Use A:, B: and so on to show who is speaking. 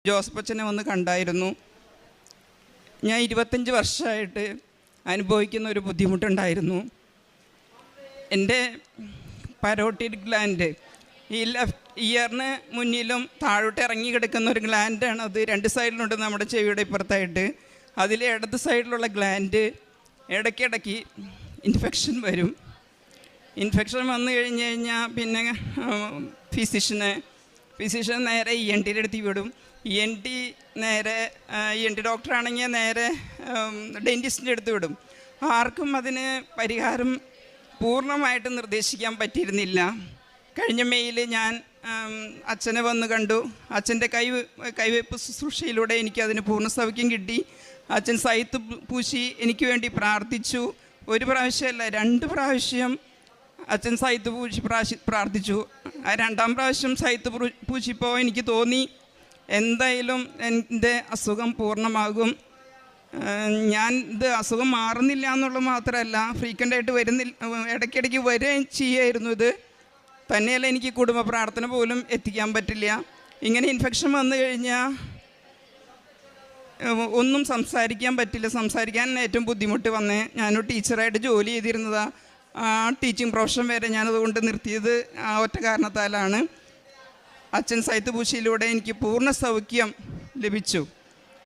A: Joseph അച്ഛനെ വന്ന് കണ്ടായിരുന്നു. ഞാൻ 25 വർഷമായിട്ട് അനുഭവിക്കുന്ന ഒരു ബുദ്ധിമുട്ടുണ്ടായിരുന്നു. എൻ്റെ പരോട്ടിഡ് ഗ്ലാൻഡ്, ഈ ലെഫ്റ്റ് ഇയറിന് മുന്നിലും താഴോട്ട് ഇറങ്ങി കിടക്കുന്ന ഒരു ഗ്ലാൻഡാണ്. അത് 2 സൈഡിലുണ്ട് നമ്മുടെ ചെവിയുടെ ഇപ്പുറത്തായിട്ട്. അതിൽ ഇടത് സൈഡിലുള്ള ഗ്ലാൻഡ് ഇടയ്ക്കിടയ്ക്ക് ഇൻഫെക്ഷൻ വരും. ഇൻഫെക്ഷൻ വന്നു കഴിഞ്ഞ് കഴിഞ്ഞാൽ പിന്നെ ഫിസിഷ്യൻ നേരെ ENT അടുത്ത് വിടും. നേരെ ENT ഡോക്ടറാണെങ്കിൽ നേരെ ഡെൻറ്റിസ്റ്റിൻ്റെ അടുത്ത് വിടും. ആർക്കും അതിന് പരിഹാരം പൂർണ്ണമായിട്ട് നിർദ്ദേശിക്കാൻ പറ്റിയിരുന്നില്ല. കഴിഞ്ഞ മെയ്യിൽ ഞാൻ അച്ഛനെ വന്ന് കണ്ടു. അച്ഛൻ്റെ കൈവയ്പ്പ് ശുശ്രൂഷയിലൂടെ എനിക്കതിന് പൂർണ്ണ സൗഖ്യം കിട്ടി. അച്ഛൻ സൈത്ത് പൂശി എനിക്ക് വേണ്ടി പ്രാർത്ഥിച്ചു. 1 പ്രാവശ്യമല്ല 2 പ്രാവശ്യം അച്ഛൻ സൈത്ത് പൂശി പ്രാർത്ഥിച്ചു. ആ 2ാം പ്രാവശ്യം സൈത്ത് പൂശിപ്പോൾ എനിക്ക് തോന്നി എന്തായാലും എൻ്റെ അസുഖം പൂർണ്ണമാകും. ഞാൻ ഇത് അസുഖം മാറുന്നില്ല എന്നുള്ളത് മാത്രമല്ല, ഫ്രീക്വൻ്റായിട്ട് ഇടയ്ക്കിടയ്ക്ക് വരികയും ചെയ്യായിരുന്നു. ഇത് തന്നെയല്ല, എനിക്ക് കുടുംബ പ്രാർത്ഥന പോലും എത്തിക്കാൻ പറ്റില്ല. ഇങ്ങനെ ഇൻഫെക്ഷൻ വന്നു കഴിഞ്ഞാൽ ഒന്നും സംസാരിക്കാൻ പറ്റില്ല. സംസാരിക്കാൻ ഏറ്റവും ബുദ്ധിമുട്ട് വന്നേ. ഞാനൊരു ടീച്ചറായിട്ട് ജോലി ചെയ്തിരുന്നതാണ്. ആ ടീച്ചിങ് പ്രൊഫഷൻ വരെ ഞാനതുകൊണ്ട് നിർത്തിയത് ആ ഒറ്റ കാരണത്താലാണ്. അച്ഛൻ സൈത്ത് പൂശിയിലൂടെ എനിക്ക് പൂർണ്ണ സൗഖ്യം ലഭിച്ചു.